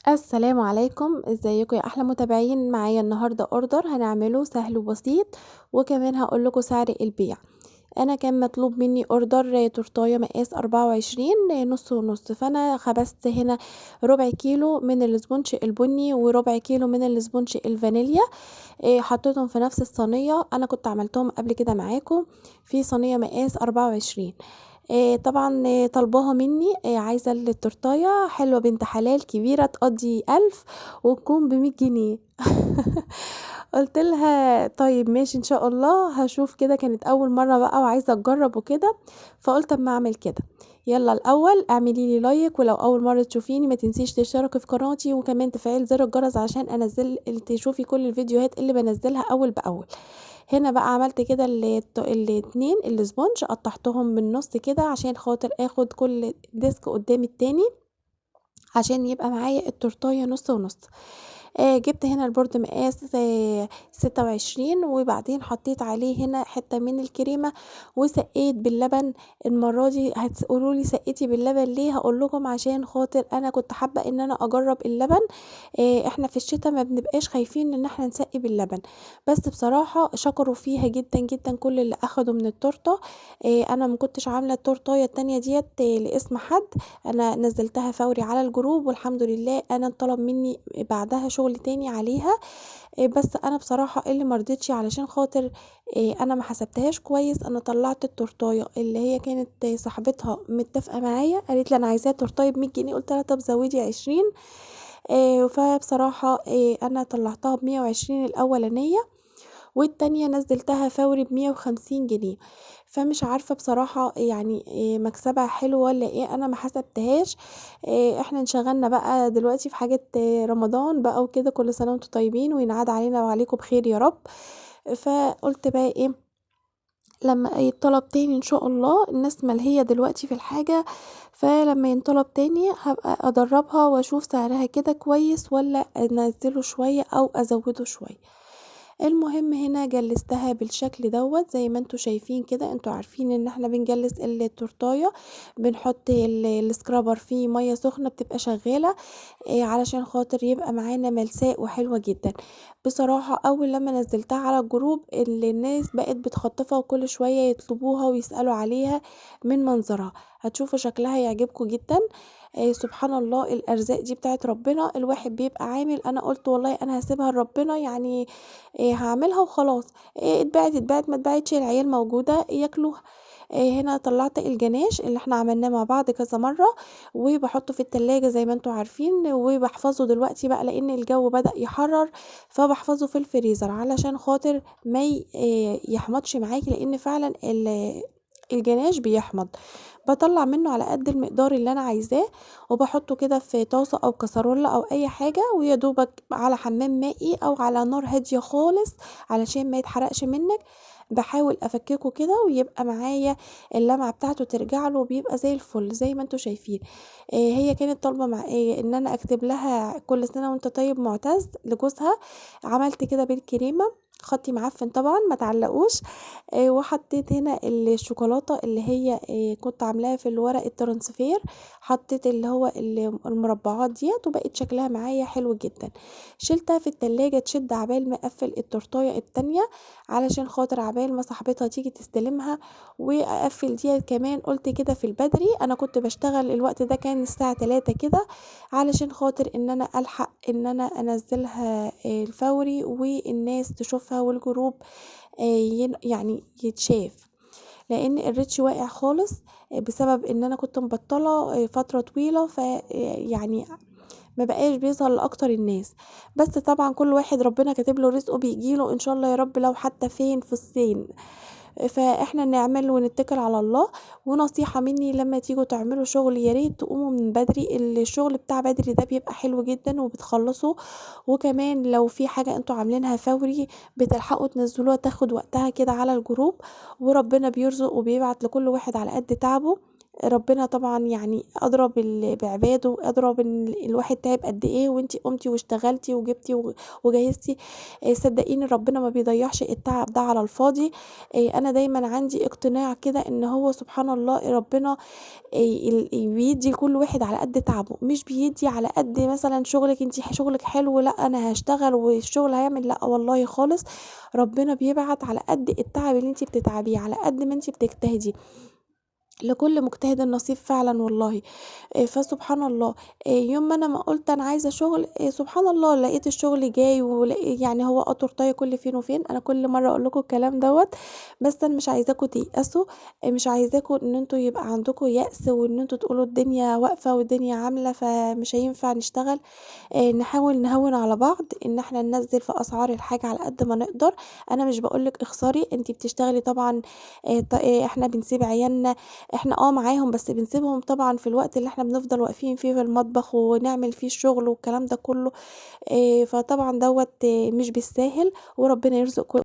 السلام عليكم، ازيكم يا احلى متابعين؟ معايا النهارده اوردر هنعمله سهل وبسيط، وكمان هقول لكم سعر البيع. انا كان مطلوب مني اوردر تورتايه مقاس 24 نص ونص، فانا خبزت هنا ربع كيلو من الاسبونج البني وربع كيلو من الاسبونج الفانيليا. حطيتهم في نفس الصينيه، انا كنت عملتهم قبل كده معاكم في صينيه مقاس 24. طبعا طالباها مني، عايزة التورتاية حلوة بنت حلال كبيرة تقضي 1000 وتكون ب100 جنيه. قلت لها طيب ماشي ان شاء الله هشوف كده، كانت اول مرة بقى وعايزة اجرب وكده، فقلت اما اعمل كده. يلا الاول اعملي لي لايك، ولو اول مرة تشوفيني ما تنسيش تشتركي في قناتي، وكمان تفعيل زر الجرس عشان انزل تشوفي كل الفيديوهات اللي بنزلها اول باول. هنا بقى عملت كده الاتنين الاسبونج، قطعتهم بالنص كده عشان خاطر اخد كل ديسك قدام التاني، عشان يبقى معايا التورتايه نص ونص. جبت هنا البورد مقاس 26، وبعدين حطيت عليه هنا حتة من الكريمة وسقيت باللبن. المرة دي هتقولوا لي سقيتي باللبن ليه؟ هقول لكم عشان خاطر انا كنت حابة ان انا اجرب اللبن. احنا في الشتاء ما بنبقاش خايفين ان احنا نسقي باللبن، بس بصراحة شكروا فيها جدا جدا كل اللي اخدوا من التورتة. انا ما كنتش عاملة التورتاية التانية ديت لاسم حد، انا نزلتها فوري على الجروب، والحمد لله انا طلب مني بعدها شغل تاني عليها. بس انا بصراحة اللي مرضتش علشان خاطر انا ما حسبتهاش كويس. انا طلعت التورتايه اللي هي كانت صاحبتها متفقة معايا، قالت لي انا عايزاها تورتايه ب100 جنيه، قلت لها طب زودي 20. فبصراحة انا طلعتها ب120 الاولانية، والتانية نزلتها فوري ب150 جنيه. فمش عارفة بصراحة يعني مكسبها حلو ولا ايه، انا ما حسبتهاش. احنا انشغلنا بقى دلوقتي في حاجة رمضان بقى وكده، كل سنة وانتم طيبين وينعاد علينا وعليكم بخير يا رب. فقلت بقى ايه، لما يتطلب تاني ان شاء الله، الناس ملهية دلوقتي في الحاجة، فلما ينطلب تاني هبقى ادربها واشوف سعرها كده كويس ولا انزله شوية او ازوده شوية. المهم هنا جلستها بالشكل دوت زي ما انتوا شايفين كده. انتوا عارفين ان احنا بنجلس التورتايه، بنحط السكرابر فيه ميه سخنه بتبقى شغاله، علشان خاطر يبقى معانا ملساء وحلوه جدا. بصراحه اول لما نزلتها على الجروب الناس بقت بتخطفها، وكل شويه يطلبوها ويسالوا عليها من منظرها. هتشوفوا شكلها يعجبكم جدا. سبحان الله، الارزاق دي بتاعت ربنا، الواحد بيبقى عامل. انا قلت والله انا هسيبها لربنا يعني، هاعملها وخلاص. اتباعت ما اتباعتش، العيال موجودة ياكلوها. هنا طلعت الجناش اللي احنا عملناه مع بعض كذا مرة، وبحطه في التلاجة زي ما انتوا عارفين، وبحفظه دلوقتي بقى لان الجو بدأ يحرر، فبحفظه في الفريزر علشان خاطر ما يحمضش معاكي، لان فعلا الجناش بيحمض. بطلع منه على قد المقدار اللي انا عايزاه، وبحطه كده في طاسة او كسرولة او اي حاجة، ويا دوبك على حمام مائي او على نار هادية خالص علشان ما يتحرقش منك. بحاول افككه كده ويبقى معايا اللمعة بتاعته ترجع له، وبيبقى زي الفل زي ما انتوا شايفين. هي كانت طالبة مع ان انا اكتب لها كل سنة وانت طيب معتز لجوزها. عملت كده بالكريمة، خطي معفن طبعا ما تعلقوش. وحطيت هنا الشوكولاتة اللي هي كنت عاملاها في الورق الترانسفير، حطيت اللي هو المربعات ديت، وبقت شكلها معايا حلو جدا. شلتها في التلاجة تشد عبال ما اقفل التورتاية التانية، علشان خاطر عبال ما صاحبتها تيجي تستلمها. واقفل ديت كمان قلت كده في البدري، انا كنت بشتغل الوقت ده كان الساعة 3 كده، علشان خاطر ان انا الحق ان انا انزلها الفوري والناس تشوفها، والجروب يعني يتشاف، لان الريتش واقع خالص بسبب ان انا كنت مبطله فتره طويله. يعني ما بقاش بيظهر لاكتر الناس، بس طبعا كل واحد ربنا كاتب له رزقه بيجيله ان شاء الله يا رب، لو حتى فين في الصين. فاحنا نعمل ونتكل على الله. ونصيحة مني لما تيجوا تعملوا شغل يا ريت تقوموا من بدري، الشغل بتاع بدري ده بيبقى حلو جدا وبتخلصوا. وكمان لو في حاجة انتوا عاملينها فوري بتلحقوا تنزلوها، تاخد وقتها كده على الجروب، وربنا بيرزق وبيبعت لكل واحد على قد تعبه. ربنا طبعًا يعني أدرى بعباده، أدرى الواحد تعب قد إيه، وأنتِ قُمتِ واشتغلتِ وجبتِ وجهزتِ. صدقيني ربنا ما بيضيّعش التعب ده على الفاضي. أنا دايمًا عندي اقتناع كده إن هو سبحان الله ربنا بيدّي لكل واحد على قد تعبه، مش بيدّي على قد مثلًا شغلِك أنتِ شغلِك حلو لأ أنا هاشتغل والشغل هيعمل، لأ والله خالص. ربنا بيبعت على قد التعب اللي أنتِ بتتعبيه، على قد ما أنتِ بتجتهدي. لكل مجتهد نصيب فعلًا والله. فسبحان الله. يوم ما أنا ما قُلت أنا عايزة شغل، سبحان الله لقيت الشغل جاي يعني هو تورتاية كل فين وفين. أنا كل مرّة أقول لكم الكلام دوّة، بس أنا مش عايزاكم تيأسوا. مش عايزاكم إن أنتم يبقى عندكم يأس وإن أنتم تقولوا الدنيا واقفة والدنيا عاملة فمش هينفع نشتغل. نحاول نهوّن على بعض، إن إحنا ننزّل في أسعار الحاجة على قد ما نقدر. أنا مش باقول لِك اخسري، أنتِ بتشتغلي طبعًا. إحنا بنسيب عيالنا، إحنا معاهم بس بنسيبهم طبعًا في الوقت اللي إحنا بنفضل واقفين فيه في المطبخ ونعمل فيه الشغل والكلام ده كلّه. فطبعًا دوّة مش بالساهل وربنا يرزق